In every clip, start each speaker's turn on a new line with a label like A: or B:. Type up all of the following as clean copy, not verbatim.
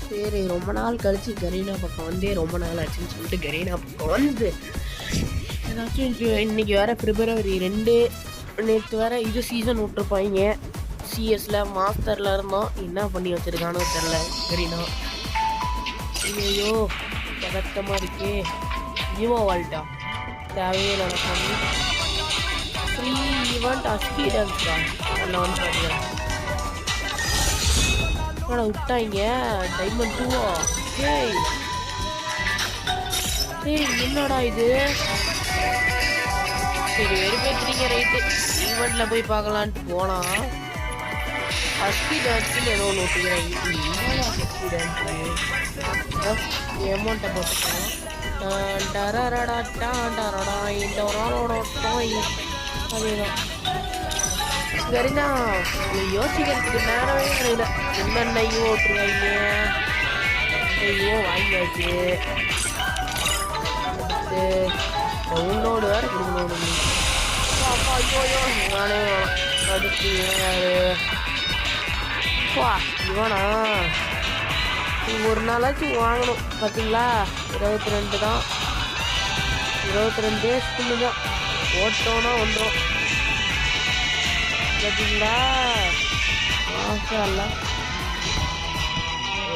A: சரி, ரொம்ப நாள் கழிச்சு கரீனா பக்கம் வந்தே ரொம்ப நாள் ஆச்சுன்னு சொல்லிட்டு கரீனா பக்கம் வந்து ஏதாச்சும் இன்னைக்கு வேற பிப்ரவரி 2, நேற்று வேற இது சீசன் விட்டுருப்பாங்க. சிஎஸ்ல மாஸ்டர்ல இருந்தோம், என்ன பண்ணி வச்சிருக்கானோ தெரில கரீனா. ஐயோ பதட்டமா இருக்கே. ஜிவோ வால்ட்டா தேவையே நடக்காம ஃப்ரீ ஈவெண்ட் அஸ்கி டான்ஸ்டா அதில் வந்து பார்த்தீங்கன்னா விட்டாங்க. டைமண்ட் 2 ஏய் ஏய் என்னடா இது. சரி வெறுப்பேற்றுறீங்க, ரைட்டு ஈவெண்ட்ல போய் பார்க்கலான்ட்டு போனா அஸ்கி டான்ஸ்ன்னு ஏதோ ஒன்று விட்டுக்கிறேன். அஸ்கி டான்ஸ் அமௌண்ட்டை போட்டுக்கலாம். அதேதான் கரீனா, யோசிக்கிறதுக்கு நேரமே கிடையாது. என்னென்னையும் ஓட்டுருவாங்க. ஐயோ வாங்கியாச்சு. அடுத்து டவுன்லோடு வேறு கொடுக்கணும். அப்பா ஐயோயோ நானே அடுத்து இவனா ஒரு நாளாச்சும் வாங்கணும். பார்த்தீங்களா 22 தான், 22 டேஸ்க்குள்ளே தான் ஓட்டோன்னா வந்துடும். பார்த்தீங்களா மாஷாஅல்லாஹ்.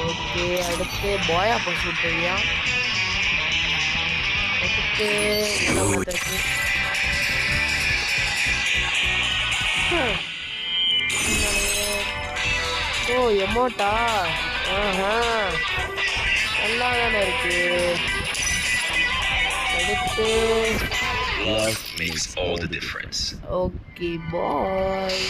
A: ஓகே, அடுத்து பாயா பஸ் விட்டுறியா. அடுத்து ஓ எமோட்டா. நல்லா தானே இருக்கு. அடுத்து
B: love makes all the difference.
A: Okay bye.